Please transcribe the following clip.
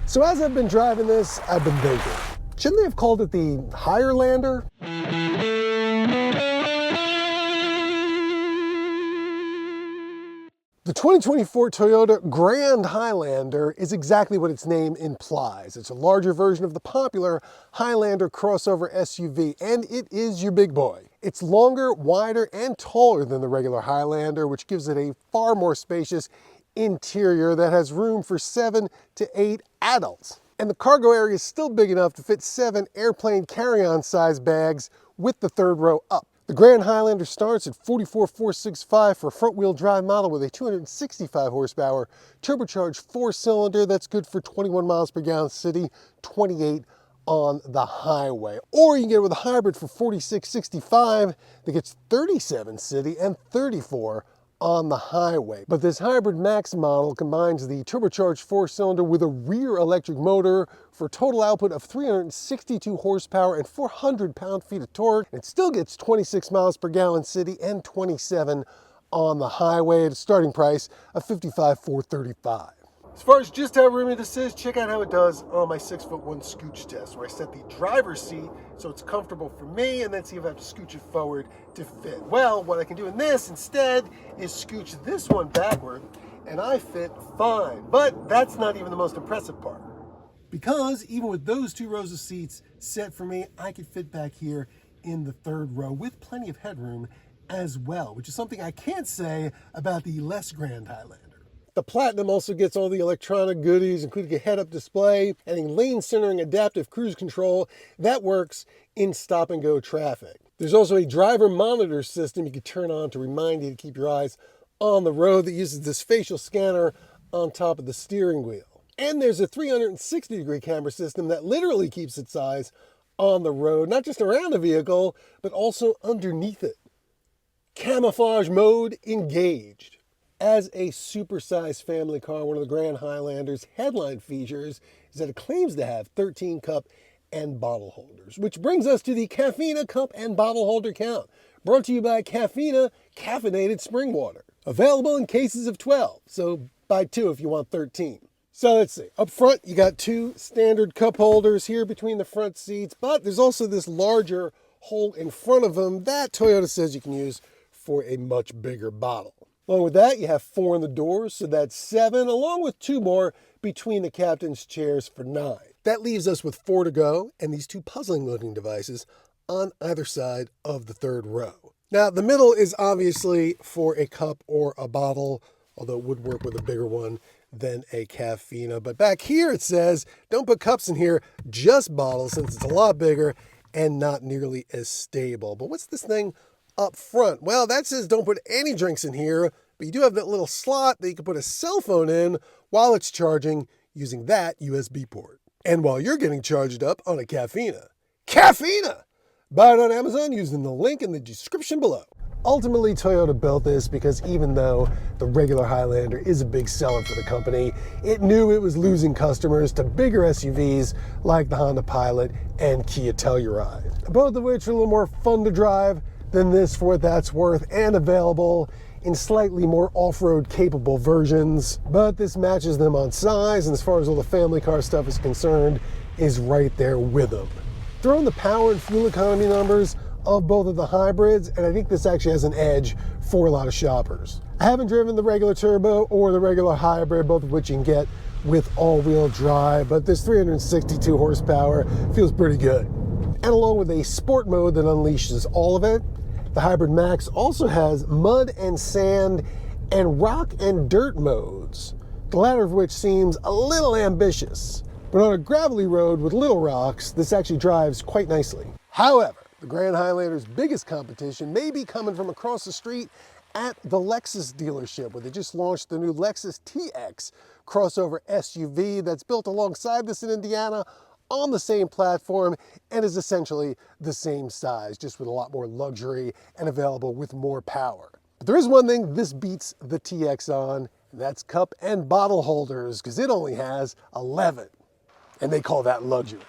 So as I've been driving this, I've been thinking, shouldn't they have called it the Highlander? The 2024 Toyota Grand Highlander is exactly what its name implies. It's a larger version of the popular Highlander crossover SUV, and it is your big boy. It's longer, wider, and taller than the regular Highlander, which gives it a far more spacious interior that has room for 7 to 8 adults. And the cargo area is still big enough to fit 7 airplane carry-on size bags with the third row up. The Grand Highlander starts at $44,465 for a front-wheel drive model with a 265 horsepower turbocharged 4-cylinder that's good for 21 miles per gallon city, 28 on the highway. Or you can get it with a hybrid for $46,665 that gets 37 city and 34 on the highway. But this Hybrid Max model combines the turbocharged 4-cylinder with a rear electric motor for a total output of 362 horsepower and 400 pound-feet of torque. It still gets 26 miles per gallon city and 27 on the highway at a starting price of $55,435. As far as just how roomy this is, check out how it does on my 6'1" scooch test, where I set the driver's seat so it's comfortable for me and then see if I have to scooch it forward to fit. Well, what I can do in this instead is scooch this one backward and I fit fine. But that's not even the most impressive part. Because even with those 2 rows of seats set for me, I could fit back here in the third row with plenty of headroom as well, which is something I can't say about the less Grand Highlander. The Platinum also gets all the electronic goodies, including a head-up display and a lane-centering adaptive cruise control that works in stop-and-go traffic. There's also a driver monitor system you can turn on to remind you to keep your eyes on the road that uses this facial scanner on top of the steering wheel. And there's a 360-degree camera system that literally keeps its eyes on the road, not just around the vehicle, but also underneath it. Camouflage mode engaged. As a supersized family car, one of the Grand Highlander's headline features is that it claims to have 13 cup and bottle holders, which brings us to the Caffeina cup and bottle holder count, brought to you by Caffeina caffeinated spring water. Available in cases of 12, so buy 2 if you want 13. So let's see, up front you got 2 standard cup holders here between the front seats, but there's also this larger hole in front of them that Toyota says you can use for a much bigger bottle. Along with that, you have 4 in the doors, so that's 7, along with 2 more between the captain's chairs for 9. That leaves us with 4 to go, and these 2 puzzling-looking devices on either side of the third row. Now, the middle is obviously for a cup or a bottle, although it would work with a bigger one than a Caffeina. But back here it says, don't put cups in here, just bottles, since it's a lot bigger and not nearly as stable. But what's this thing up front? Well, that says don't put any drinks in here, but you do have that little slot that you can put a cell phone in while it's charging using that USB port. And while you're getting charged up on a Caffeina. Caffeina! Buy it on Amazon using the link in the description below. Ultimately, Toyota built this because even though the regular Highlander is a big seller for the company, it knew it was losing customers to bigger SUVs like the Honda Pilot and Kia Telluride, both of which are a little more fun to drive than this for what that's worth, and available in slightly more off-road capable versions. But this matches them on size, and as far as all the family car stuff is concerned, is right there with them. Throw in the power and fuel economy numbers of both of the hybrids, and I think this actually has an edge for a lot of shoppers. I haven't driven the regular turbo or the regular hybrid, both of which you can get with all-wheel drive, but this 362 horsepower feels pretty good. And along with a sport mode that unleashes all of it, the Hybrid Max also has mud and sand and rock and dirt modes, the latter of which seems a little ambitious. But on a gravelly road with little rocks, this actually drives quite nicely. However, the Grand Highlander's biggest competition may be coming from across the street at the Lexus dealership, where they just launched the new Lexus TX crossover SUV that's built alongside this in Indiana on the same platform and is essentially the same size, just with a lot more luxury and available with more power. But there is one thing this beats the TX on, and that's cup and bottle holders, because it only has 11, and they call that luxury.